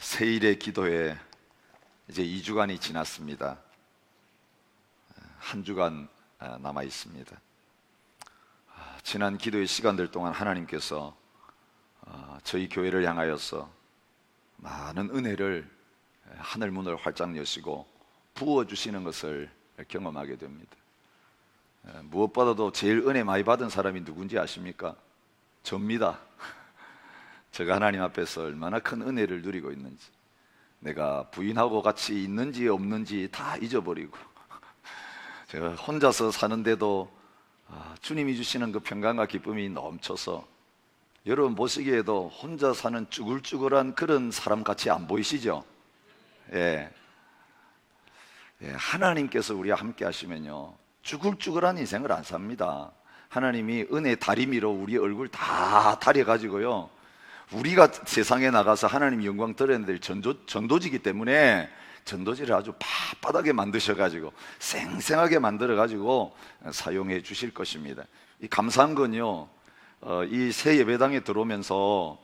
세일의 기도에 이제 2주간이 지났습니다. 한 주간 남아 있습니다. 지난 기도의 시간들 동안 하나님께서 저희 교회를 향하여서 많은 은혜를 하늘 문을 활짝 여시고 부어주시는 것을 경험하게 됩니다. 무엇보다도 제일 은혜 많이 받은 사람이 누군지 아십니까? 접니다. 제가 하나님 앞에서 얼마나 큰 은혜를 누리고 있는지, 내가 부인하고 같이 있는지 없는지 다 잊어버리고 제가 혼자서 사는데도 주님이 주시는 그 평강과 기쁨이 넘쳐서, 여러분 보시기에도 혼자 사는 쭈글쭈글한 그런 사람같이 안 보이시죠? 예. 하나님께서 우리와 함께 하시면요, 쭈글쭈글한 인생을 안 삽니다. 하나님이 은혜 다리미로 우리 얼굴 다 다려가지고요, 우리가 세상에 나가서 하나님 영광 드려야 될 전도지기 때문에 전도지를 아주 빳빳하게 만드셔가지고 쌩쌩하게 만들어가지고 사용해 주실 것입니다. 이 감사한 건요, 이 새 예배당에 들어오면서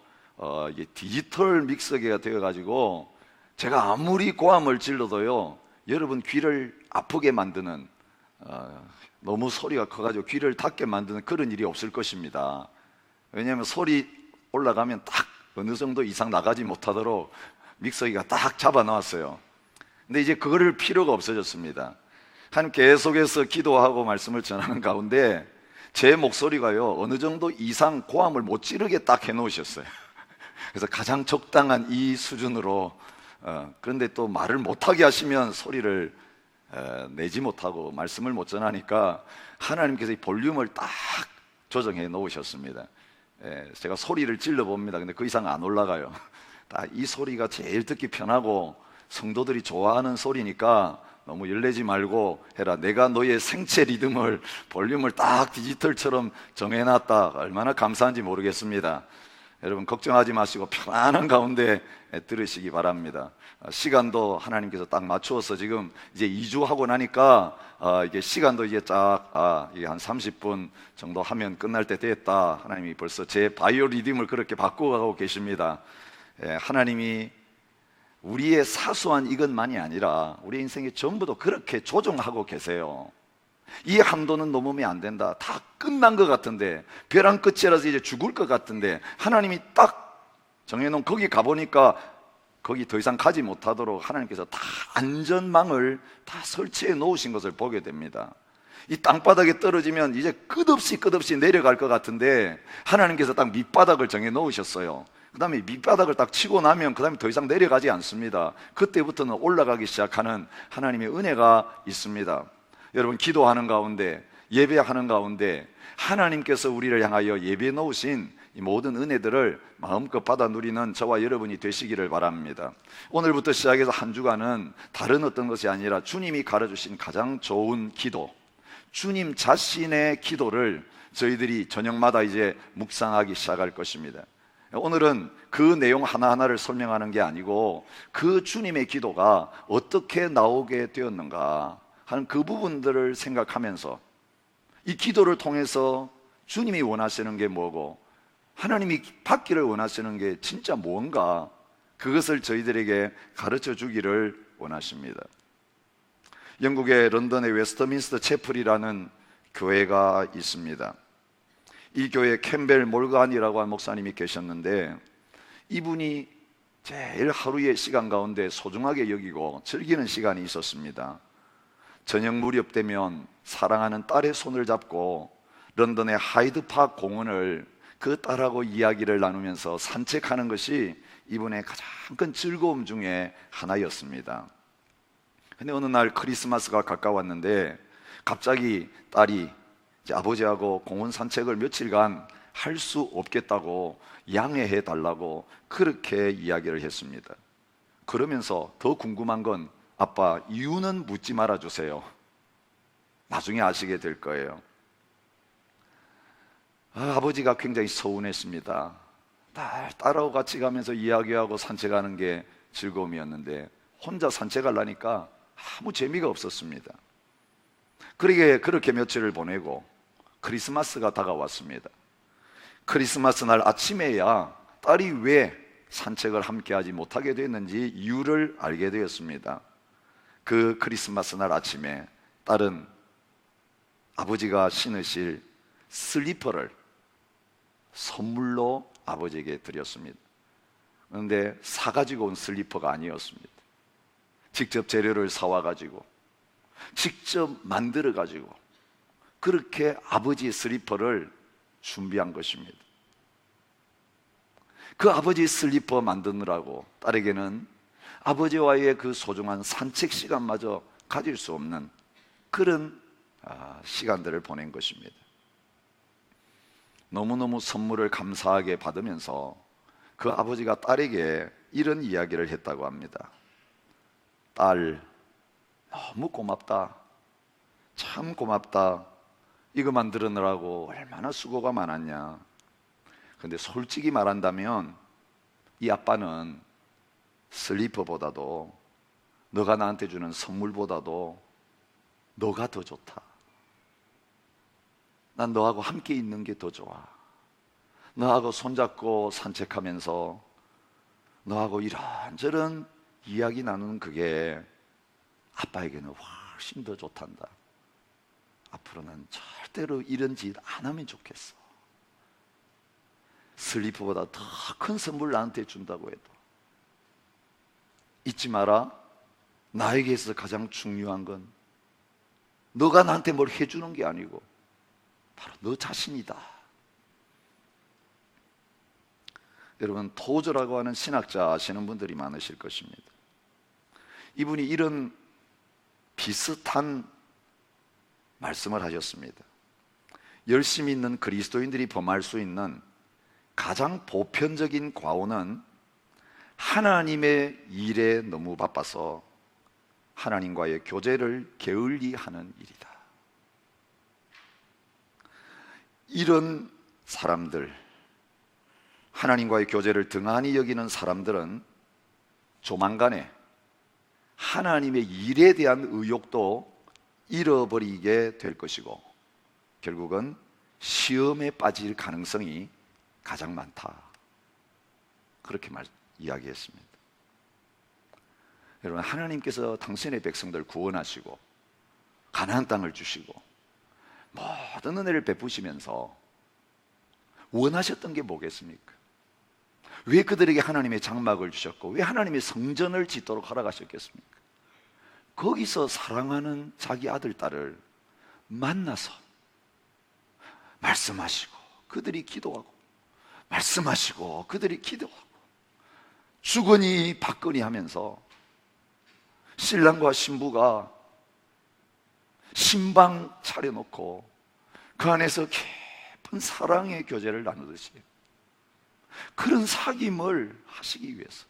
이게 디지털 믹서기가 되어가지고 제가 아무리 고함을 질러도요, 여러분 귀를 아프게 만드는, 너무 소리가 커가지고 귀를 닫게 만드는 그런 일이 없을 것입니다. 왜냐하면 소리 올라가면 딱 어느 정도 이상 나가지 못하도록 믹서기가 딱 잡아 놓았어요. 근데 이제 그거를 필요가 없어졌습니다. 하나님 계속해서 기도하고 말씀을 전하는 가운데 제 목소리가요, 어느 정도 이상 고함을 못 지르게 딱 해놓으셨어요. 그래서 가장 적당한 이 수준으로, 그런데 또 말을 못하게 하시면 소리를 내지 못하고 말씀을 못 전하니까 하나님께서 이 볼륨을 딱 조정해 놓으셨습니다. 제가 소리를 질러 봅니다. 근데 그 이상 안 올라가요. 이 소리가 제일 듣기 편하고 성도들이 좋아하는 소리니까 너무 열내지 말고 해라. 내가 너의 생체 리듬을, 볼륨을 딱 디지털처럼 정해놨다. 얼마나 감사한지 모르겠습니다. 여러분 걱정하지 마시고 편안한 가운데 들으시기 바랍니다. 시간도 하나님께서 딱 맞추어서 지금 이제 2주 하고 나니까 이게 시간도 이제 이게 한 30분 정도 하면 끝날 때 됐다. 하나님이 벌써 제 바이오 리듬을 그렇게 바꾸어가고 계십니다. 하나님이 우리의 사소한 이것만이 아니라 우리 인생의 전부도 그렇게 조종하고 계세요. 이 한도는 넘으면 안 된다. 다 끝난 것 같은데, 벼랑 끝이라서 이제 죽을 것 같은데, 하나님이 딱 정해놓은 거기 가보니까 거기 더 이상 가지 못하도록 하나님께서 다 안전망을 다 설치해 놓으신 것을 보게 됩니다. 이 땅바닥에 떨어지면 이제 끝없이 내려갈 것 같은데 하나님께서 딱 밑바닥을 정해 놓으셨어요. 그 다음에 밑바닥을 딱 치고 나면 그 다음에 더 이상 내려가지 않습니다. 그때부터는 올라가기 시작하는 하나님의 은혜가 있습니다. 여러분 기도하는 가운데, 예배하는 가운데 하나님께서 우리를 향하여 예배해 놓으신 이 모든 은혜들을 마음껏 받아 누리는 저와 여러분이 되시기를 바랍니다. 오늘부터 시작해서 한 주간은 다른 어떤 것이 아니라 주님이 가르쳐주신 가장 좋은 기도, 주님 자신의 기도를 저희들이 저녁마다 이제 묵상하기 시작할 것입니다. 오늘은 그 내용 하나하나를 설명하는 게 아니고 그 주님의 기도가 어떻게 나오게 되었는가 하는 그 부분들을 생각하면서 이 기도를 통해서 주님이 원하시는 게 뭐고 하나님이 받기를 원하시는 게 진짜 뭔가, 그것을 저희들에게 가르쳐 주기를 원하십니다. 영국의 런던의 웨스터민스터 채플이라는 교회가 있습니다. 이 교회에 캠벨 몰간이라고 하는 목사님이 계셨는데, 이분이 제일 하루의 시간 가운데 소중하게 여기고 즐기는 시간이 있었습니다. 저녁 무렵 되면 사랑하는 딸의 손을 잡고 런던의 하이드파크 공원을 그 딸하고 이야기를 나누면서 산책하는 것이 이분의 가장 큰 즐거움 중에 하나였습니다. 근데 어느 날 크리스마스가 가까웠는데 갑자기 딸이 이제 아버지하고 공원 산책을 며칠간 할 수 없겠다고 양해해 달라고 그렇게 이야기를 했습니다. 그러면서 더 궁금한 건, 아빠 이유는 묻지 말아 주세요. 나중에 아시게 될 거예요. 아버지가 굉장히 서운했습니다. 딸하고 같이 가면서 이야기하고 산책하는 게 즐거움이었는데 혼자 산책하려니까 아무 재미가 없었습니다. 그렇게 며칠을 보내고 크리스마스가 다가왔습니다. 크리스마스 날 아침에야 딸이 왜 산책을 함께 하지 못하게 됐는지 이유를 알게 되었습니다. 그 크리스마스 날 아침에 딸은 아버지가 신으실 슬리퍼를 선물로 아버지에게 드렸습니다. 그런데 사가지고 온 슬리퍼가 아니었습니다. 직접 재료를 사와가지고 직접 만들어가지고 그렇게 아버지의 슬리퍼를 준비한 것입니다. 그 아버지의 슬리퍼 만드느라고 딸에게는 아버지와의 그 소중한 산책 시간마저 가질 수 없는 그런 시간들을 보낸 것입니다. 너무너무 선물을 감사하게 받으면서 그 아버지가 딸에게 이런 이야기를 했다고 합니다. 딸, 너무 고맙다. 참 고맙다. 이거 만들느라고 얼마나 수고가 많았냐. 근데 솔직히 말한다면 이 아빠는 슬리퍼보다도 너가 나한테 주는 선물보다도 너가 더 좋다. 난 너하고 함께 있는 게 더 좋아. 너하고 손잡고 산책하면서 너하고 이런저런 이야기 나누는 그게 아빠에게는 훨씬 더 좋단다. 앞으로는 절대로 이런 짓 안 하면 좋겠어. 슬리퍼보다 더 큰 선물 나한테 준다고 해도 잊지 마라. 나에게 있어서 가장 중요한 건 너가 나한테 뭘 해주는 게 아니고 바로 너 자신이다. 여러분, 토저라고 하는 신학자 아시는 분들이 많으실 것입니다. 이분이 이런 비슷한 말씀을 하셨습니다. 열심히 있는 그리스도인들이 범할 수 있는 가장 보편적인 과오는 하나님의 일에 너무 바빠서 하나님과의 교제를 게을리 하는 일이다. 이런 사람들, 하나님과의 교제를 등한히 여기는 사람들은 조만간에 하나님의 일에 대한 의욕도 잃어버리게 될 것이고 결국은 시험에 빠질 가능성이 가장 많다. 그렇게 이야기했습니다. 여러분, 하나님께서 당신의 백성들 구원하시고 가나안 땅을 주시고 모든 은혜를 베푸시면서 원하셨던 게 뭐겠습니까? 왜 그들에게 하나님의 장막을 주셨고 왜 하나님의 성전을 짓도록 허락하셨겠습니까? 거기서 사랑하는 자기 아들, 딸을 만나서 말씀하시고 그들이 기도하고 말씀하시고 그들이 기도하고 주거니 받거니 하면서 신랑과 신부가 신방 차려놓고 그 안에서 깊은 사랑의 교제를 나누듯이 그런 사귐을 하시기 위해서,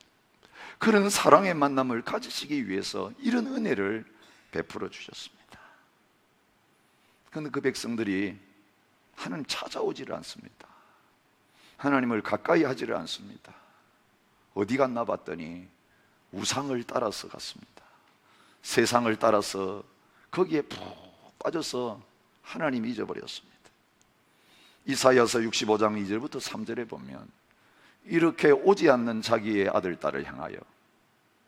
그런 사랑의 만남을 가지시기 위해서 이런 은혜를 베풀어 주셨습니다. 그런데 그 백성들이 하나님 찾아오지를 않습니다. 하나님을 가까이 하지를 않습니다. 어디 갔나 봤더니 우상을 따라서 갔습니다. 세상을 따라서 거기에 푹 빠져서 하나님 잊어버렸습니다. 이사야서 65장 2절부터 3절에 보면 이렇게 오지 않는 자기의 아들, 딸을 향하여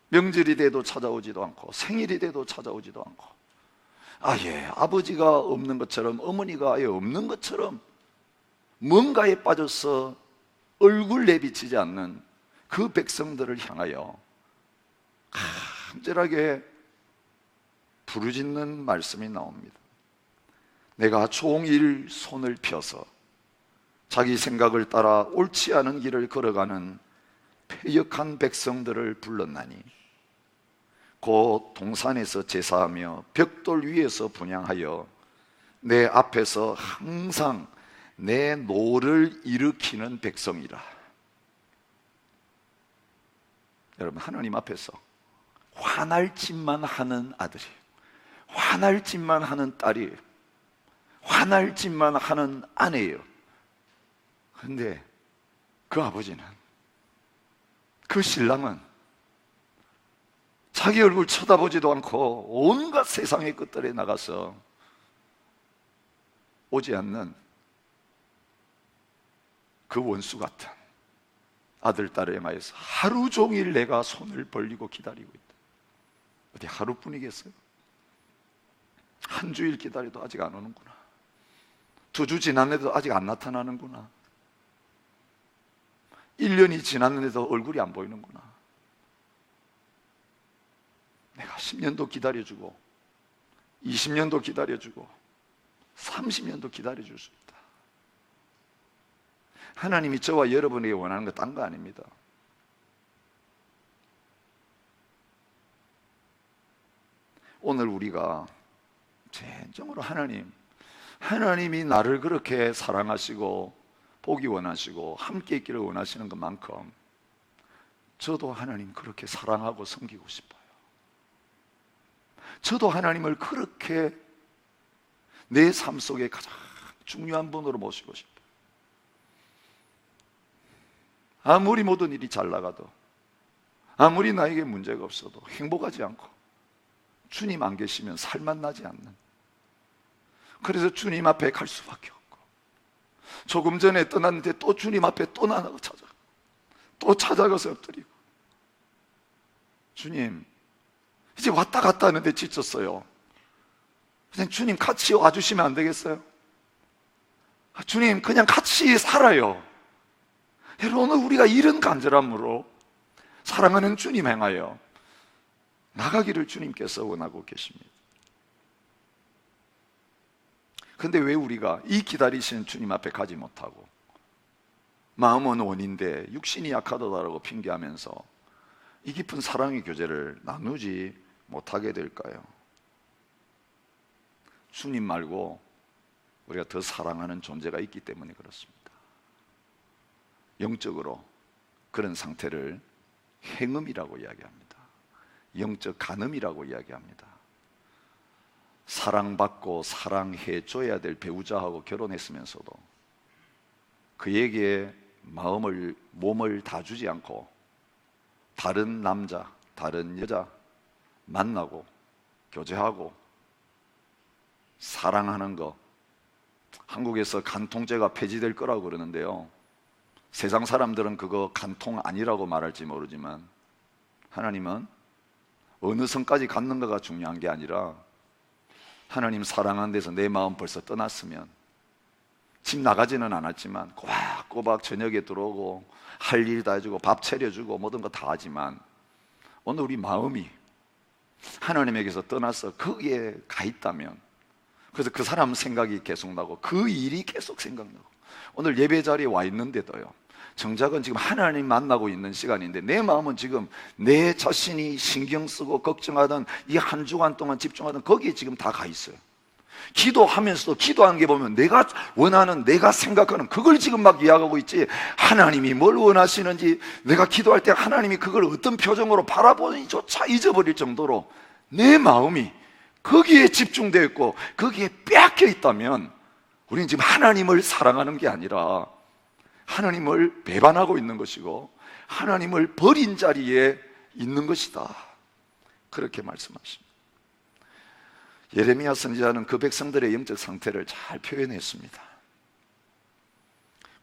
명절이 돼도 찾아오지도 않고 생일이 돼도 찾아오지도 않고 아예 아버지가 없는 것처럼 어머니가 아예 없는 것처럼 뭔가에 빠져서 얼굴 내비치지 않는 그 백성들을 향하여 간절하게 부르짖는 말씀이 나옵니다. 내가 종일 손을 펴서 자기 생각을 따라 옳지 않은 길을 걸어가는 패역한 백성들을 불렀나니 곧 동산에서 제사하며 벽돌 위에서 분향하여 내 앞에서 항상 내 노를 일으키는 백성이라. 여러분, 하나님 앞에서 화날 짓만 하는 아들이에요. 화날 짓만 하는 딸이에요. 화날 짓만 하는 아내예요. 그런데 그 아버지는, 그 신랑은 자기 얼굴 쳐다보지도 않고 온갖 세상의 끝들에 나가서 오지 않는 그 원수 같은 아들, 딸을 향하여서 하루 종일 내가 손을 벌리고 기다리고 있다. 어디 하루뿐이겠어요? 한 주일 기다려도 아직 안 오는구나. 2주 지났는데도 아직 안 나타나는구나. 1년이 지났는데도 얼굴이 안 보이는구나. 내가 10년도 기다려주고 20년도 기다려주고 30년도 기다려줄 수 있다. 하나님이 저와 여러분에게 원하는 거 딴 거 아닙니다. 오늘 우리가 진정으로 하나님이 나를 그렇게 사랑하시고 보기 원하시고 함께 있기를 원하시는 것만큼 저도 하나님 그렇게 사랑하고 섬기고 싶어요. 저도 하나님을 그렇게 내 삶 속에 가장 중요한 분으로 모시고 싶어요. 아무리 모든 일이 잘 나가도, 아무리 나에게 문제가 없어도 행복하지 않고 주님 안 계시면 살만 나지 않는, 그래서 주님 앞에 갈 수밖에 없고, 조금 전에 떠났는데 또 주님 앞에 또 나가고 또 찾아가서 엎드리고, 주님 이제 왔다 갔다 하는데 지쳤어요. 그냥 주님 같이 와주시면 안 되겠어요? 주님 그냥 같이 살아요. 여러분, 오늘 우리가 이런 간절함으로 사랑하는 주님 행하여 나가기를 주님께서 원하고 계십니다. 근데 왜 우리가 이 기다리시는 주님 앞에 가지 못하고 마음은 원인데 육신이 약하다라고 핑계하면서 이 깊은 사랑의 교제를 나누지 못하게 될까요? 주님 말고 우리가 더 사랑하는 존재가 있기 때문에 그렇습니다. 영적으로 그런 상태를 행음이라고 이야기합니다. 영적 간음이라고 이야기합니다. 사랑받고 사랑해 줘야 될 배우자하고 결혼했으면서도 그에게 몸을 다 주지 않고 다른 남자, 다른 여자 만나고 교제하고 사랑하는 거, 한국에서 간통죄가 폐지될 거라고 그러는데요, 세상 사람들은 그거 간통 아니라고 말할지 모르지만 하나님은 어느 선까지 갖는가가 중요한 게 아니라 하나님 사랑하는 데서 내 마음 벌써 떠났으면 집 나가지는 않았지만 꼬박꼬박 저녁에 들어오고 할 일 다 해주고 밥 차려주고 모든 거 다 하지만 오늘 우리 마음이 하나님에게서 떠나서 거기에 가 있다면, 그래서 그 사람 생각이 계속 나고 그 일이 계속 생각나고, 오늘 예배 자리에 와 있는데도요, 정작은 지금 하나님 만나고 있는 시간인데 내 마음은 지금 내 자신이 신경 쓰고 걱정하던 이 한 주간 동안 집중하던 거기에 지금 다 가 있어요. 기도하면서도 기도하는 게 보면 내가 원하는, 내가 생각하는 그걸 지금 막 이야기하고 있지, 하나님이 뭘 원하시는지, 내가 기도할 때 하나님이 그걸 어떤 표정으로 바라보는지조차 잊어버릴 정도로 내 마음이 거기에 집중되어 있고 거기에 빼앗겨 있다면 우리는 지금 하나님을 사랑하는 게 아니라 하나님을 배반하고 있는 것이고 하나님을 버린 자리에 있는 것이다, 그렇게 말씀하십니다. 예레미야 선지자는 그 백성들의 영적 상태를 잘 표현했습니다.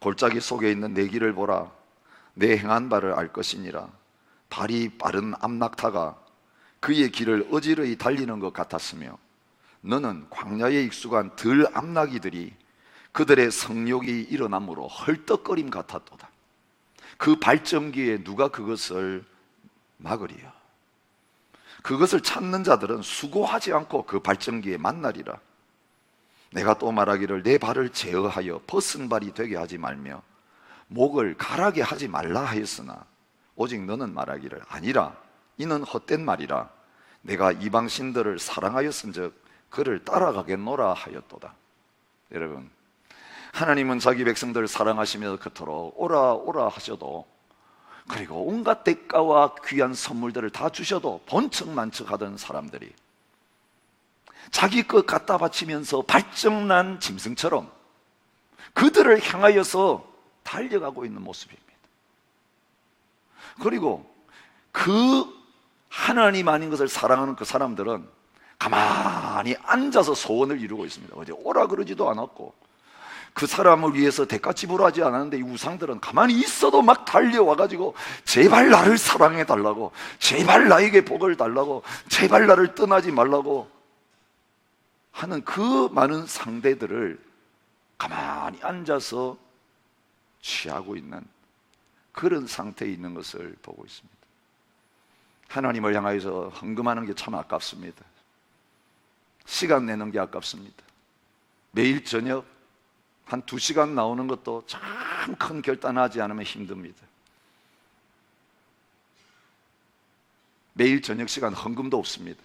골짜기 속에 있는 내 길을 보라. 내 행한 바를 알 것이니라. 발이 빠른 암낙타가 그의 길을 어지러이 달리는 것 같았으며 너는 광야에 익숙한 들 암낙이들이 그들의 성욕이 일어남으로 헐떡거림 같았도다. 그 발전기에 누가 그것을 막으리요? 그것을 찾는 자들은 수고하지 않고 그 발전기에 만나리라. 내가 또 말하기를 내 발을 제어하여 벗은 발이 되게 하지 말며 목을 가라게 하지 말라 하였으나 오직 너는 말하기를 아니라 이는 헛된 말이라. 내가 이방신들을 사랑하였은즉 그를 따라가겠노라 하였도다. 여러분, 하나님은 자기 백성들을 사랑하시면서 그토록 오라 오라 하셔도, 그리고 온갖 대가와 귀한 선물들을 다 주셔도 본척만척 하던 사람들이 자기 것 갖다 바치면서 발정난 짐승처럼 그들을 향하여서 달려가고 있는 모습입니다. 그리고 그 하나님 아닌 것을 사랑하는 그 사람들은 가만히 앉아서 소원을 이루고 있습니다. 어디 오라 그러지도 않았고 그 사람을 위해서 대가 지불하지 않았는데 이 우상들은 가만히 있어도 막 달려와가지고 제발 나를 사랑해 달라고, 제발 나에게 복을 달라고, 제발 나를 떠나지 말라고 하는 그 많은 상대들을 가만히 앉아서 취하고 있는 그런 상태에 있는 것을 보고 있습니다. 하나님을 향하여서 헌금하는 게 참 아깝습니다. 시간 내는 게 아깝습니다. 매일 저녁 한 2시간 나오는 것도 참 큰 결단하지 않으면 힘듭니다. 매일 저녁 시간 헌금도 없습니다.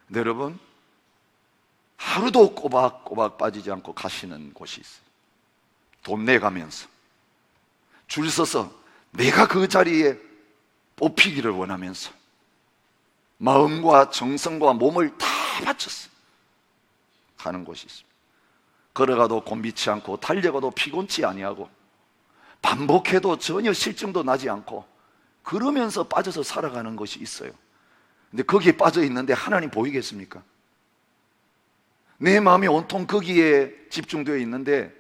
근데 여러분, 하루도 꼬박꼬박 빠지지 않고 가시는 곳이 있어요. 돈 내가면서 줄 서서 내가 그 자리에 뽑히기를 원하면서 마음과 정성과 몸을 다 바쳤어요. 가는 곳이 있습니다. 걸어가도 곤비치 않고 달려가도 피곤치 아니하고 반복해도 전혀 실증도 나지 않고 그러면서 빠져서 살아가는 것이 있어요. 근데 거기에 빠져 있는데 하나님 보이겠습니까? 내 마음이 온통 거기에 집중되어 있는데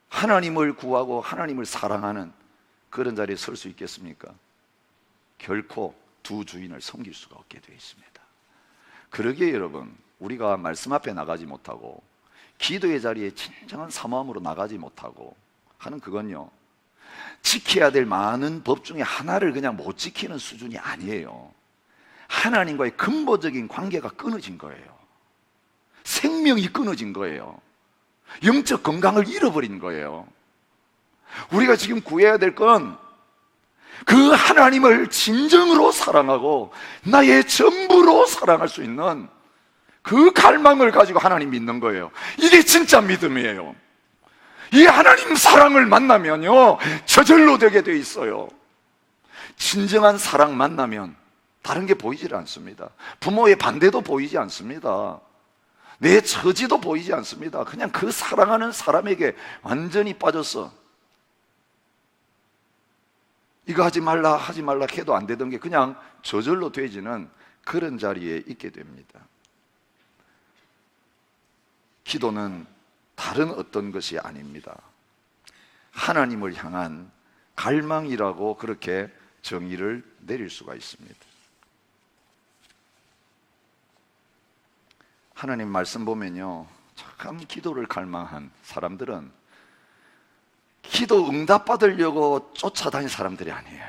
하나님을 구하고 하나님을 사랑하는 그런 자리에 설 수 있겠습니까? 결코 두 주인을 섬길 수가 없게 되어 있습니다. 그러기에 여러분, 우리가 말씀 앞에 나가지 못하고 기도의 자리에 진정한 사모함으로 나가지 못하고 하는 그건요, 지켜야 될 많은 법 중에 하나를 그냥 못 지키는 수준이 아니에요. 하나님과의 근본적인 관계가 끊어진 거예요. 생명이 끊어진 거예요. 영적 건강을 잃어버린 거예요. 우리가 지금 구해야 될 건 그 하나님을 진정으로 사랑하고 나의 전부로 사랑할 수 있는 그 갈망을 가지고 하나님 믿는 거예요. 이게 진짜 믿음이에요. 이 하나님 사랑을 만나면요, 저절로 되게 돼 있어요. 진정한 사랑 만나면 다른 게 보이질 않습니다. 부모의 반대도 보이지 않습니다. 내 처지도 보이지 않습니다. 그냥 그 사랑하는 사람에게 완전히 빠져서 이거 하지 말라 하지 말라 해도 안 되던 게 그냥 저절로 되지는 그런 자리에 있게 됩니다. 기도는 다른 어떤 것이 아닙니다. 하나님을 향한 갈망이라고 그렇게 정의를 내릴 수가 있습니다. 하나님 말씀 보면요, 참 기도를 갈망한 사람들은 기도 응답받으려고 쫓아다닌 사람들이 아니에요.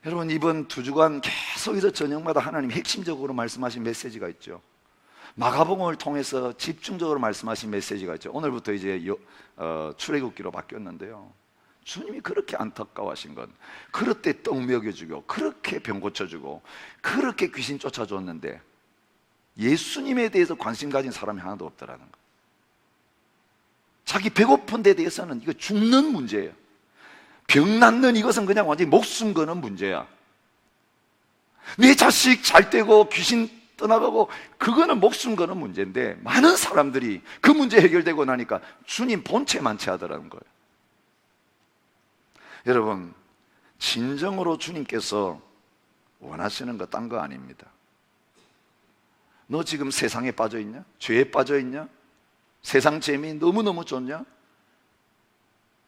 여러분, 이번 2주간 계속해서 저녁마다 하나님 핵심적으로 말씀하신 메시지가 있죠. 마가복음을 통해서 집중적으로 말씀하신 메시지가 있죠. 오늘부터 이제 출애굽기로 바뀌었는데요, 주님이 그렇게 안타까워하신 건 그럴 때 떡 먹여주고 그렇게 병 고쳐주고 그렇게 귀신 쫓아줬는데 예수님에 대해서 관심 가진 사람이 하나도 없더라는 거예요. 자기 배고픈 데 대해서는 이거 죽는 문제예요. 병 낫는 이것은 그냥 완전히 목숨 거는 문제야. 내 자식 잘 되고 귀신 떠나가고 그거는 목숨 거는 문제인데 많은 사람들이 그 문제 해결되고 나니까 주님 본체만 체하더라는 거예요. 여러분, 진정으로 주님께서 원하시는 거 딴 거 아닙니다. 너 지금 세상에 빠져 있냐? 죄에 빠져 있냐? 세상 재미 너무너무 좋냐?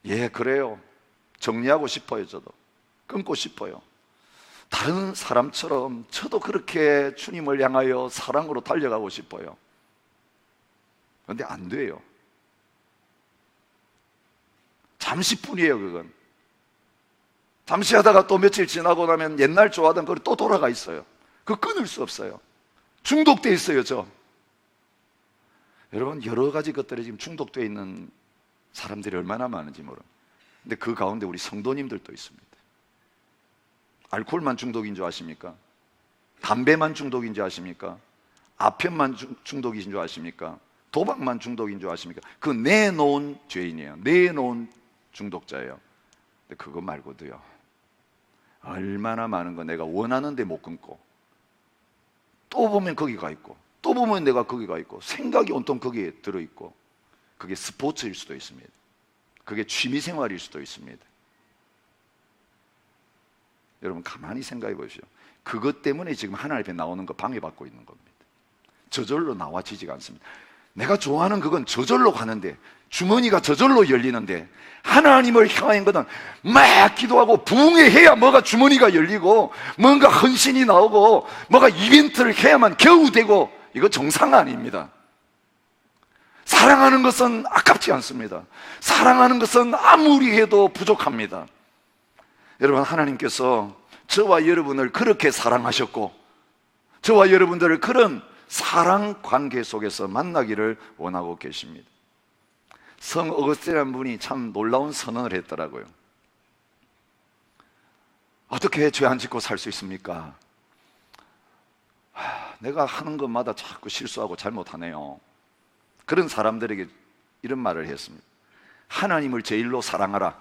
예, 그래요. 정리하고 싶어요. 저도 끊고 싶어요. 다른 사람처럼 저도 그렇게 주님을 향하여 사랑으로 달려가고 싶어요. 그런데 안 돼요. 잠시뿐이에요. 그건 잠시 하다가 또 며칠 지나고 나면 옛날 좋아하던 거로 또 돌아가 있어요. 그거 끊을 수 없어요. 중독돼 있어요. 여러분, 여러 가지 것들에 지금 중독되어 있는 사람들이 얼마나 많은지 모릅니다. 근데 그 가운데 우리 성도님들도 있습니다. 알코올만 중독인 줄 아십니까? 담배만 중독인 줄 아십니까? 아편만 중독인 줄 아십니까? 도박만 중독인 줄 아십니까? 그 내놓은 죄인이에요. 내놓은 중독자예요. 근데 그거 말고도요, 얼마나 많은 거 내가 원하는데 못 끊고 또 보면 거기가 있고 또 보면 내가 거기가 있고 생각이 온통 거기에 들어있고 그게 스포츠일 수도 있습니다. 그게 취미생활일 수도 있습니다. 여러분, 가만히 생각해 보십시오. 그것 때문에 지금 하나님 앞에 나오는 거 방해받고 있는 겁니다. 저절로 나와지지가 않습니다. 내가 좋아하는 그건 저절로 가는데, 주머니가 저절로 열리는데, 하나님을 향한 것은 막 기도하고 부흥해야 뭐가 주머니가 열리고 뭔가 헌신이 나오고 뭐가 이벤트를 해야만 겨우 되고, 이거 정상 아닙니다. 사랑하는 것은 아깝지 않습니다. 사랑하는 것은 아무리 해도 부족합니다. 여러분, 하나님께서 저와 여러분을 그렇게 사랑하셨고 저와 여러분들을 그런 사랑 관계 속에서 만나기를 원하고 계십니다. 성 어거스틴이라는 분이 참 놀라운 선언을 했더라고요. 어떻게 죄 안 짓고 살 수 있습니까? 내가 하는 것마다 자꾸 실수하고 잘못하네요. 그런 사람들에게 이런 말을 했습니다. 하나님을 제일로 사랑하라.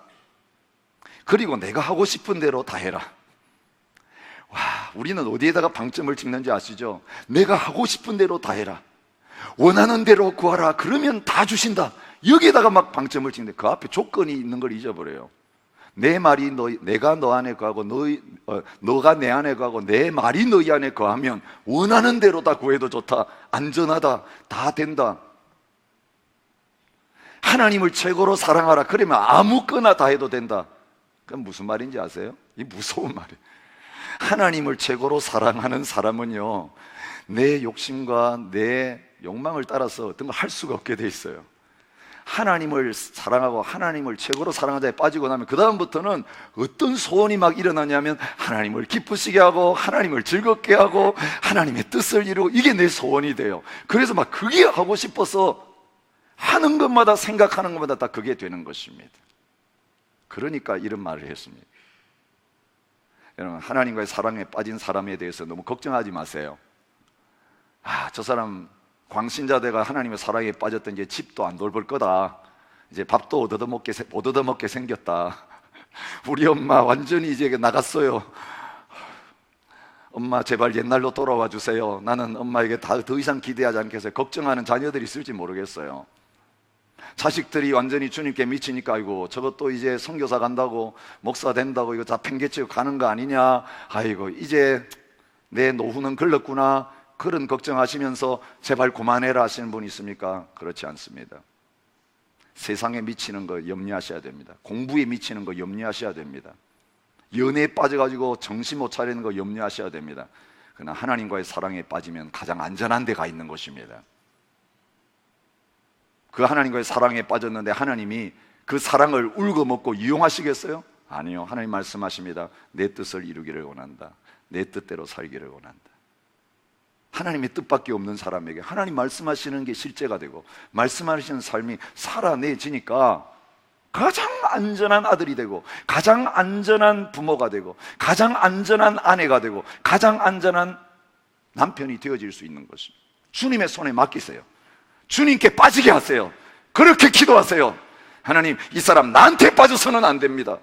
그리고 내가 하고 싶은 대로 다 해라. 와, 우리는 어디에다가 방점을 찍는지 아시죠? 내가 하고 싶은 대로 다 해라. 원하는 대로 구하라. 그러면 다 주신다. 여기에다가 막 방점을 찍는데 그 앞에 조건이 있는 걸 잊어버려요. 내 말이 내가 너 안에 거하고 너가 내 안에 거하고 내 말이 너희 안에 거하면 원하는 대로 다 구해도 좋다. 안전하다. 다 된다. 하나님을 최고로 사랑하라. 그러면 아무거나 다 해도 된다. 그건 무슨 말인지 아세요? 이 무서운 말이에요. 하나님을 최고로 사랑하는 사람은요, 내 욕심과 내 욕망을 따라서 어떤 걸 할 수가 없게 돼 있어요. 하나님을 사랑하고 하나님을 최고로 사랑하는 자에 빠지고 나면 그 다음부터는 어떤 소원이 막 일어나냐면 하나님을 기쁘시게 하고 하나님을 즐겁게 하고 하나님의 뜻을 이루고, 이게 내 소원이 돼요. 그래서 막 그게 하고 싶어서 하는 것마다, 생각하는 것마다 다 그게 되는 것입니다. 그러니까 이런 말을 했습니다. 여러분, 하나님과의 사랑에 빠진 사람에 대해서 너무 걱정하지 마세요. 저 사람 광신자대가 하나님의 사랑에 빠졌던 이제 집도 안 돌볼 거다. 이제 밥도 못 얻어먹게 생겼다. 우리 엄마 완전히 이제 나갔어요. 엄마 제발 옛날로 돌아와 주세요. 나는 엄마에게 더 이상 기대하지 않겠어요. 걱정하는 자녀들이 있을지 모르겠어요. 자식들이 완전히 주님께 미치니까 아이고 저것도 이제 선교사 간다고 목사 된다고 이거 다 팽개치고 가는 거 아니냐, 아이고 이제 내 노후는 글렀구나, 그런 걱정하시면서 제발 그만해라 하시는 분이 있습니까? 그렇지 않습니다. 세상에 미치는 거 염려하셔야 됩니다. 공부에 미치는 거 염려하셔야 됩니다. 연애에 빠져가지고 정신 못 차리는 거 염려하셔야 됩니다. 그러나 하나님과의 사랑에 빠지면 가장 안전한 데가 있는 것입니다. 그 하나님과의 사랑에 빠졌는데 하나님이 그 사랑을 울거먹고 이용하시겠어요? 아니요. 하나님 말씀하십니다. 내 뜻을 이루기를 원한다. 내 뜻대로 살기를 원한다. 하나님의 뜻밖에 없는 사람에게 하나님 말씀하시는 게 실제가 되고 말씀하시는 삶이 살아내지니까 가장 안전한 아들이 되고 가장 안전한 부모가 되고 가장 안전한 아내가 되고 가장 안전한 남편이 되어질 수 있는 것입니다. 주님의 손에 맡기세요. 주님께 빠지게 하세요. 그렇게 기도하세요. 하나님, 이 사람 나한테 빠져서는 안 됩니다.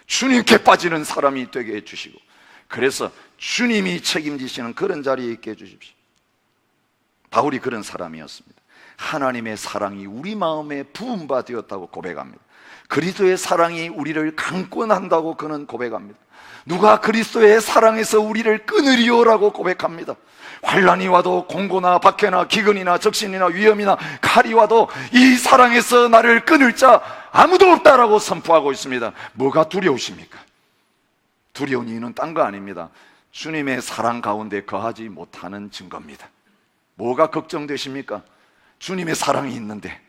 주님께 빠지는 사람이 되게 해주시고, 그래서 주님이 책임지시는 그런 자리에 있게 해주십시오. 바울이 그런 사람이었습니다. 하나님의 사랑이 우리 마음에 부은 바 되었다고 고백합니다. 그리스도의 사랑이 우리를 강권한다고 그는 고백합니다. 누가 그리스도의 사랑에서 우리를 끊으리오라고 고백합니다. 환난이 와도 공고나 박해나 기근이나 적신이나 위험이나 칼이 와도 이 사랑에서 나를 끊을 자 아무도 없다라고 선포하고 있습니다. 뭐가 두려우십니까? 두려운 이유는 딴 거 아닙니다. 주님의 사랑 가운데 거하지 못하는 증거입니다. 뭐가 걱정되십니까? 주님의 사랑이 있는데,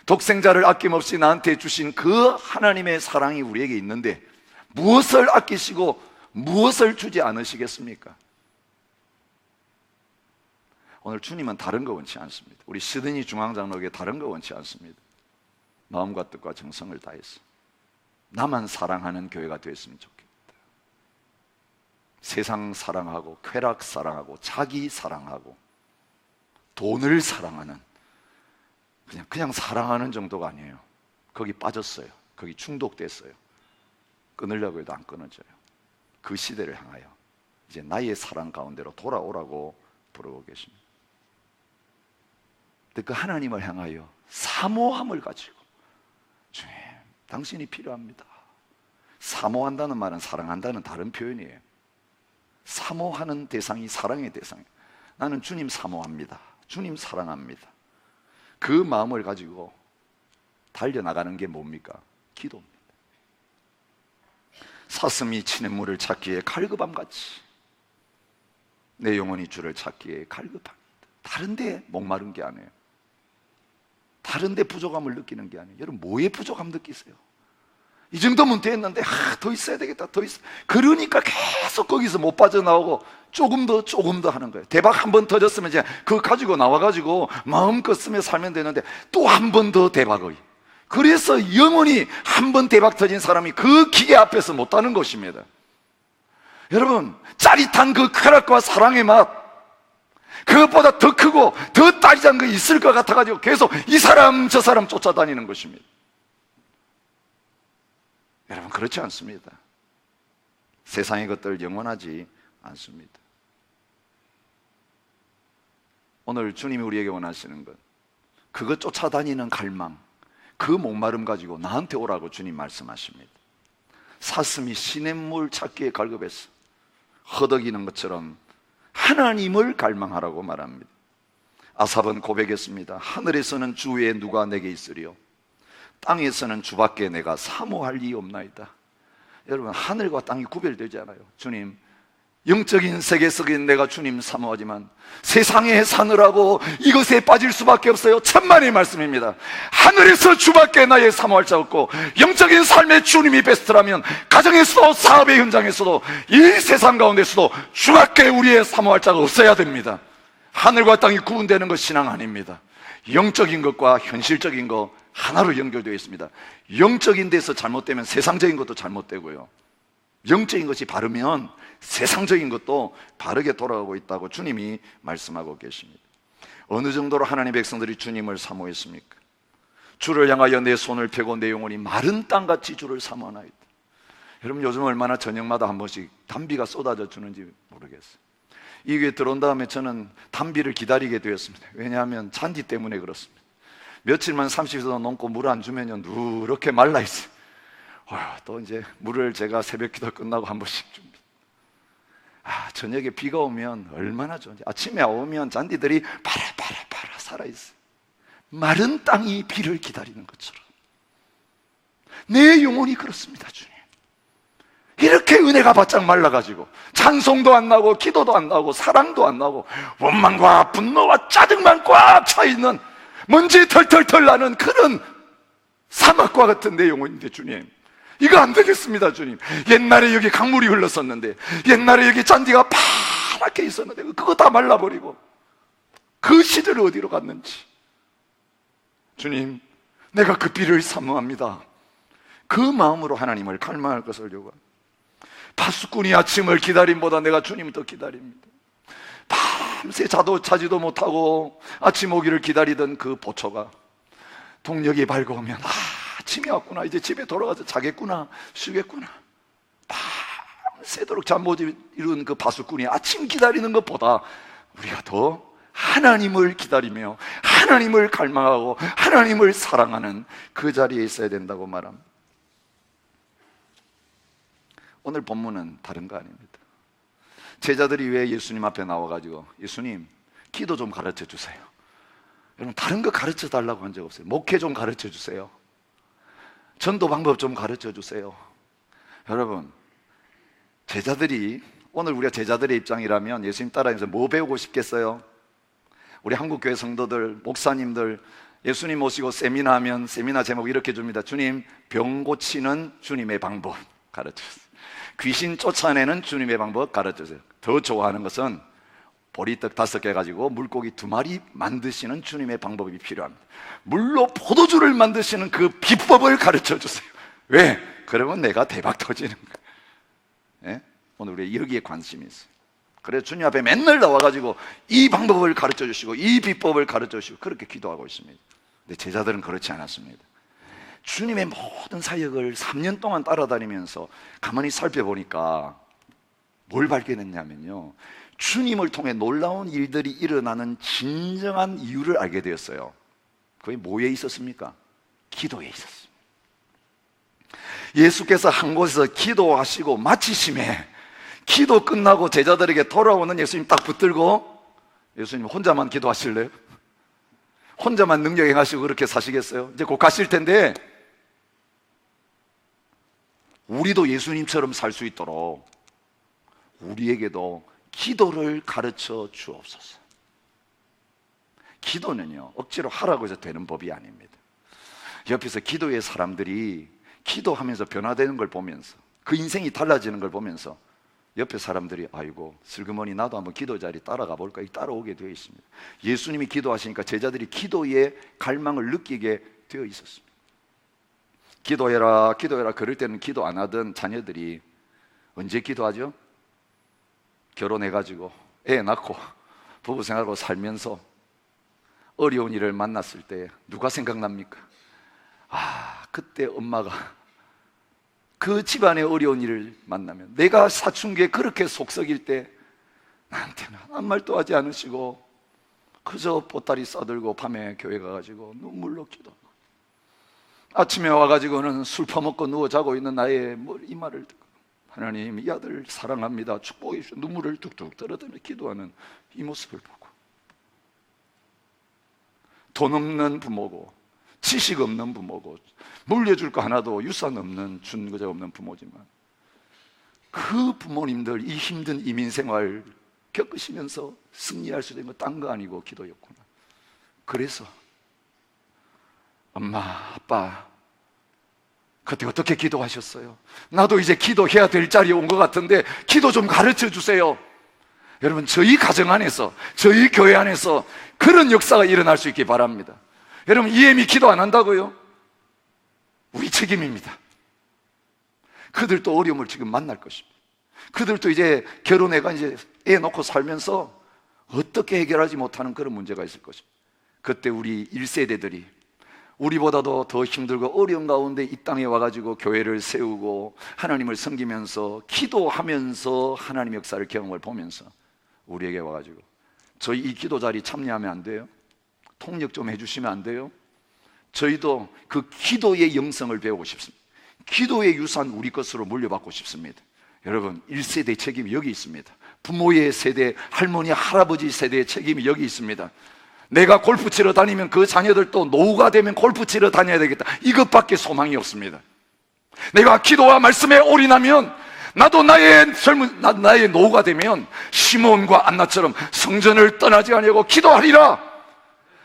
독생자를 아낌없이 나한테 주신 그 하나님의 사랑이 우리에게 있는데 무엇을 아끼시고 무엇을 주지 않으시겠습니까? 오늘 주님은 다른 거 원치 않습니다. 우리 시드니 중앙장로에게 다른 거 원치 않습니다. 마음과 뜻과 정성을 다해서 나만 사랑하는 교회가 됐으면 좋겠다. 세상 사랑하고 쾌락 사랑하고 자기 사랑하고 돈을 사랑하는, 그냥 사랑하는 정도가 아니에요. 거기 빠졌어요. 거기 중독됐어요. 끊으려고 해도 안 끊어져요. 그 시대를 향하여 이제 나의 사랑 가운데로 돌아오라고 부르고 계십니다. 그 하나님을 향하여 사모함을 가지고, 주님 당신이 필요합니다. 사모한다는 말은 사랑한다는 다른 표현이에요. 사모하는 대상이 사랑의 대상이에요. 나는 주님 사모합니다. 주님 사랑합니다. 그 마음을 가지고 달려나가는 게 뭡니까? 기도입니다. 사슴이 치는 물을 찾기에 갈급함같이 내 영혼이 주를 찾기에 갈급합니다. 다른 데 목마른 게 아니에요. 다른 데 부족함을 느끼는 게 아니에요. 여러분, 뭐에 부족함 느끼세요? 이 정도면 됐는데 더 있어야 되겠다, 더 있어. 그러니까 계속 거기서 못 빠져나오고 조금 더 하는 거예요. 대박 한 번 터졌으면 이제 그거 가지고 나와가지고 마음껏 쓰며 살면 되는데 또 한 번 더 대박의. 그래서 영원히 한 번 대박 터진 사람이 그 기계 앞에서 못하는 것입니다. 여러분, 짜릿한 그 쾌락과 사랑의 맛, 그것보다 더 크고 더 짜릿한 거 있을 것 같아가지고 계속 이 사람 저 사람 쫓아다니는 것입니다. 여러분, 그렇지 않습니다. 세상의 것들 영원하지 않습니다. 오늘 주님이 우리에게 원하시는 것, 그거 쫓아다니는 갈망, 그 목마름 가지고 나한테 오라고 주님 말씀하십니다. 사슴이 시냇물 찾기에 갈급했어. 허덕이는 것처럼 하나님을 갈망하라고 말합니다. 아삽은 고백했습니다. 하늘에서는 주 외에 누가 내게 있으리요? 땅에서는 주밖에 내가 사모할 리 없나이다. 여러분, 하늘과 땅이 구별되지 않아요. 주님, 영적인 세계 속에 내가 주님 사모하지만 세상에 사느라고 이것에 빠질 수밖에 없어요. 천만의 말씀입니다. 하늘에서 주밖에 나의 사모할 자 없고, 영적인 삶의 주님이 베스트라면 가정에서도 사업의 현장에서도 이 세상 가운데서도 주밖에 우리의 사모할 자가 없어야 됩니다. 하늘과 땅이 구분되는 것 신앙 아닙니다. 영적인 것과 현실적인 것 하나로 연결되어 있습니다. 영적인 데서 잘못되면 세상적인 것도 잘못되고요, 영적인 것이 바르면 세상적인 것도 바르게 돌아가고 있다고 주님이 말씀하고 계십니다. 어느 정도로 하나님의 백성들이 주님을 사모했습니까? 주를 향하여 내 손을 펴고 내 영혼이 마른 땅같이 주를 사모하나이다. 여러분, 요즘 얼마나 저녁마다 한 번씩 단비가 쏟아져 주는지 모르겠어요. 이 교회 들어온 다음에 저는 단비를 기다리게 되었습니다. 왜냐하면 잔디 때문에 그렇습니다. 며칠만 30도 넘고 물 안 주면요 누렇게 말라 있어요. 또 이제 물을 제가 새벽 기도 끝나고 한 번씩 줍니다. 저녁에 비가 오면 얼마나 좋은지. 아침에 오면 잔디들이 파라파라파라 살아있어요. 마른 땅이 비를 기다리는 것처럼 내 영혼이 그렇습니다. 주님, 이렇게 은혜가 바짝 말라가지고 찬송도 안 나고 기도도 안 나고 사랑도 안 나고 원망과 분노와 짜증만 꽉 차있는 먼지 털털털 나는 그런 사막과 같은 내 영혼인데, 주님, 이거 안 되겠습니다. 주님, 옛날에 여기 강물이 흘렀었는데, 옛날에 여기 잔디가 파랗게 있었는데 그거 다 말라버리고 그 시절이 어디로 갔는지. 주님, 내가 그 비를 사모합니다. 그 마음으로 하나님을 갈망할 것을 요구합니다. 파수꾼이 아침을 기다림보다 내가 주님을 더 기다립니다. 밤새 자지도 못하고 아침 오기를 기다리던 그 보초가 동력이 밝아오면 아침이 왔구나, 이제 집에 돌아가서 자겠구나, 쉬겠구나. 밤새도록 잠 못 이룬 그 파수꾼이 아침 기다리는 것보다 우리가 더 하나님을 기다리며 하나님을 갈망하고 하나님을 사랑하는 그 자리에 있어야 된다고 말합니다. 오늘 본문은 다른 거 아닙니다. 제자들이 왜 예수님 앞에 나와가지고 예수님, 기도 좀 가르쳐 주세요. 여러분, 다른 거 가르쳐 달라고 한 적 없어요. 목회 좀 가르쳐 주세요. 전도 방법 좀 가르쳐 주세요. 여러분, 제자들이, 오늘 우리가 제자들의 입장이라면 예수님 따라하면서 뭐 배우고 싶겠어요? 우리 한국교회 성도들, 목사님들 예수님 모시고 세미나 하면 세미나 제목 이렇게 줍니다. 주님, 병 고치는 주님의 방법 가르쳐 주세요. 귀신 쫓아내는 주님의 방법 가르쳐주세요. 더 좋아하는 것은 보리떡 5개 가지고 물고기 2마리 만드시는 주님의 방법이 필요합니다. 물로 포도주를 만드시는 그 비법을 가르쳐주세요. 왜? 그러면 내가 대박 터지는 거예요. 예? 오늘 우리 여기에 관심이 있어요. 그래서 주님 앞에 맨날 나와가지고 이 방법을 가르쳐주시고 이 비법을 가르쳐주시고 그렇게 기도하고 있습니다. 근데 제자들은 그렇지 않았습니다. 주님의 모든 사역을 3년 동안 따라다니면서 가만히 살펴보니까 뭘 발견했냐면요, 주님을 통해 놀라운 일들이 일어나는 진정한 이유를 알게 되었어요. 그게 뭐에 있었습니까? 기도에 있었습니다. 예수께서 한 곳에서 기도하시고 마치심에 기도 끝나고 제자들에게 돌아오는 예수님 딱 붙들고, 예수님 혼자만 기도하실래요? 혼자만 능력 행하시고 그렇게 사시겠어요? 이제 곧 가실 텐데 우리도 예수님처럼 살 수 있도록 우리에게도 기도를 가르쳐 주옵소서. 기도는요, 억지로 하라고 해서 되는 법이 아닙니다. 옆에서 기도의 사람들이 기도하면서 변화되는 걸 보면서, 그 인생이 달라지는 걸 보면서 옆에 사람들이 아이고 슬그머니 나도 한번 기도 자리 따라가 볼까, 따라오게 되어 있습니다. 예수님이 기도하시니까 제자들이 기도의 갈망을 느끼게 되어 있었습니다. 기도해라 기도해라 그럴 때는 기도 안 하던 자녀들이 언제 기도하죠? 결혼해가지고 애 낳고 부부생활하고 살면서 어려운 일을 만났을 때 누가 생각납니까? 그때 엄마가 그 집안의 어려운 일을 만나면, 내가 사춘기에 그렇게 속썩일 때 나한테는 아무 말도 하지 않으시고 그저 보따리 싸들고 밤에 교회 가가지고 눈물로 기도하고, 아침에 와가지고는 술 퍼먹고 누워 자고 있는 나의 이마를 듣고 하나님 이 아들 사랑합니다 축복해 주시오, 눈물을 뚝뚝 떨어뜨리며 기도하는 이 모습을 보고, 돈 없는 부모고 지식 없는 부모고 물려줄 거 하나도 유산 없는 준거자 없는 부모지만 그 부모님들 이 힘든 이민생활 겪으시면서 승리할 수 있는 거 딴 거 아니고 기도였구나. 그래서 엄마 아빠 그때 어떻게 기도하셨어요? 나도 이제 기도해야 될 자리에 온 것 같은데 기도 좀 가르쳐 주세요. 여러분, 저희 가정 안에서, 저희 교회 안에서 그런 역사가 일어날 수 있기 바랍니다. 여러분, 이엠이 기도 안 한다고요? 우리 책임입니다. 그들도 어려움을 지금 만날 것입니다. 그들도 이제 결혼해가 이제 애 놓고 살면서 어떻게 해결하지 못하는 그런 문제가 있을 것입니다. 그때 우리 1세대들이 우리보다도 더 힘들고 어려운 가운데 이 땅에 와가지고 교회를 세우고 하나님을 섬기면서 기도하면서 하나님 역사를 경험을 보면서 우리에게 와가지고 저희 이 기도 자리 참여하면 안 돼요? 통역 좀 해주시면 안 돼요? 저희도 그 기도의 영성을 배우고 싶습니다. 기도의 유산 우리 것으로 물려받고 싶습니다. 여러분, 1세대 책임이 여기 있습니다. 부모의 세대, 할머니, 할아버지 세대의 책임이 여기 있습니다. 내가 골프 치러 다니면 그 자녀들도 노후가 되면 골프 치러 다녀야 되겠다, 이것밖에 소망이 없습니다. 내가 기도와 말씀에 올인하면 나도 나의 노후가 되면 시몬과 안나처럼 성전을 떠나지 아니하고 기도하리라.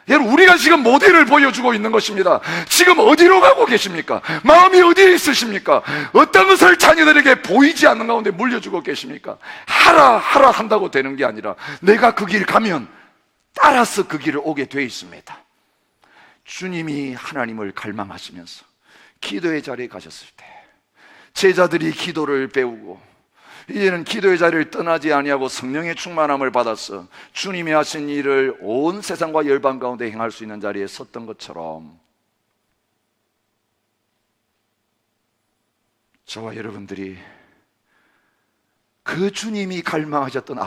여러분, 우리가 지금 모델을 보여주고 있는 것입니다. 지금 어디로 가고 계십니까? 마음이 어디에 있으십니까? 어떤 것을 자녀들에게 보이지 않는 가운데 물려주고 계십니까? 하라 한다고 되는 게 아니라 내가 그 길 가면 따라서 그 길을 오게 되어 있습니다. 주님이 하나님을 갈망하시면서 기도의 자리에 가셨을 때 제자들이 기도를 배우고 이제는 기도의 자리를 떠나지 아니하고 성령의 충만함을 받아서 주님이 하신 일을 온 세상과 열방 가운데 행할 수 있는 자리에 섰던 것처럼 저와 여러분들이 그 주님이 갈망하셨던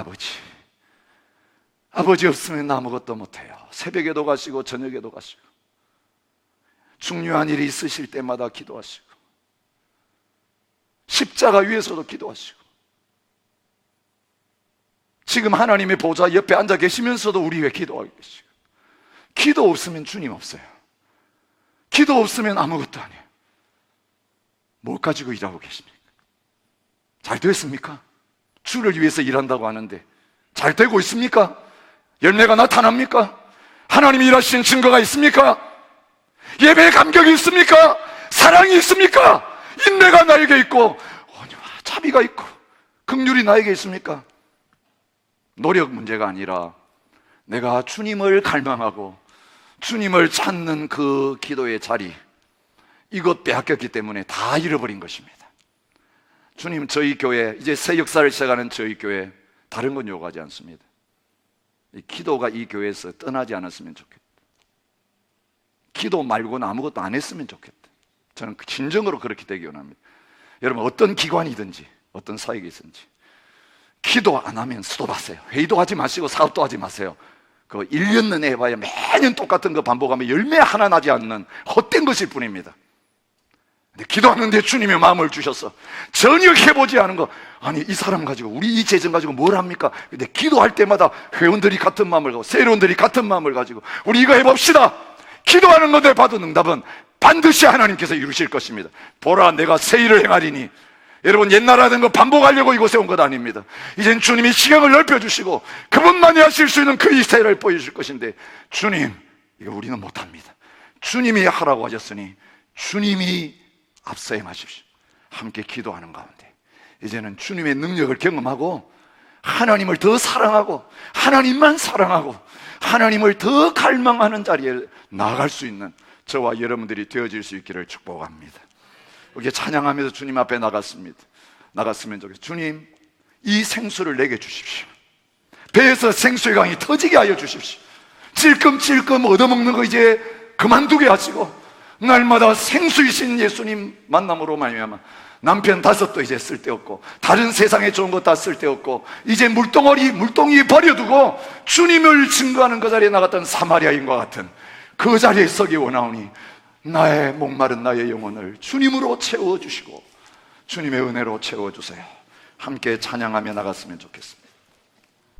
아버지 없으면 아무것도 못해요. 새벽에도 가시고 저녁에도 가시고 중요한 일이 있으실 때마다 기도하시고 십자가 위에서도 기도하시고 지금 하나님의 보좌 옆에 앉아 계시면서도 우리 왜 기도하고 계시고, 기도 없으면 주님 없어요. 기도 없으면 아무것도 아니에요. 뭘 가지고 일하고 계십니까? 잘 됐습니까? 주를 위해서 일한다고 하는데 잘 되고 있습니까? 열매가 나타납니까? 하나님이 일하시는 증거가 있습니까? 예배의 감격이 있습니까? 사랑이 있습니까? 인내가 나에게 있고 자비가 있고 긍휼이 나에게 있습니까? 노력 문제가 아니라 내가 주님을 갈망하고 주님을 찾는 그 기도의 자리, 이것 빼앗겼기 때문에 다 잃어버린 것입니다. 주님, 저희 교회 이제 새 역사를 시작하는 저희 교회 다른 건 요구하지 않습니다. 이 기도가 이 교회에서 떠나지 않았으면 좋겠다. 기도 말고는 아무것도 안 했으면 좋겠다. 저는 진정으로 그렇게 되기 원합니다. 여러분, 어떤 기관이든지 어떤 사역이 있든지 기도 안 하면 스톱하세요. 회의도 하지 마시고 사업도 하지 마세요. 그 1년 내내 해봐야 매년 똑같은 거 반복하면 열매 하나 나지 않는 헛된 것일 뿐입니다. 근데 기도하는데 주님의 마음을 주셔서 전혀 해보지 않은 거, 아니 이 사람 가지고, 우리 이 재정 가지고 뭘 합니까? 근데 기도할 때마다 회원들이 같은 마음을 가지고, 세론들이 같은 마음을 가지고 우리 이거 해봅시다. 기도하는 것에 받은 응답은 반드시 하나님께서 이루실 것입니다. 보라, 내가 새 일을 행하리니. 여러분, 옛날 하던 거 반복하려고 이곳에 온 것 아닙니다. 이젠 주님이 시각을 넓혀주시고 그분만이 하실 수 있는 그 이세를 보여주실 것인데, 주님, 이거 우리는 못합니다. 주님이 하라고 하셨으니 주님이 앞서 행하십시오. 함께 기도하는 가운데 이제는 주님의 능력을 경험하고 하나님을 더 사랑하고 하나님만 사랑하고 하나님을 더 갈망하는 자리에 나아갈 수 있는 저와 여러분들이 되어질 수 있기를 축복합니다. 이렇게 찬양하면서 주님 앞에 나갔으면 좋겠어요. 주님, 이 생수를 내게 주십시오. 배에서 생수의 강이 터지게 하여 주십시오. 찔끔찔끔 얻어먹는 거 이제 그만두게 하시고, 날마다 생수이신 예수님 만남으로 말미암아 남편 5도 이제 쓸데없고 다른 세상에 좋은 거 다 쓸데없고 이제 물동이 버려두고 주님을 증거하는 그 자리에 나갔던 사마리아인과 같은 그 자리에 서기 원하오니, 나의 목마른 나의 영혼을 주님으로 채워주시고 주님의 은혜로 채워주세요. 함께 찬양하며 나갔으면 좋겠습니다.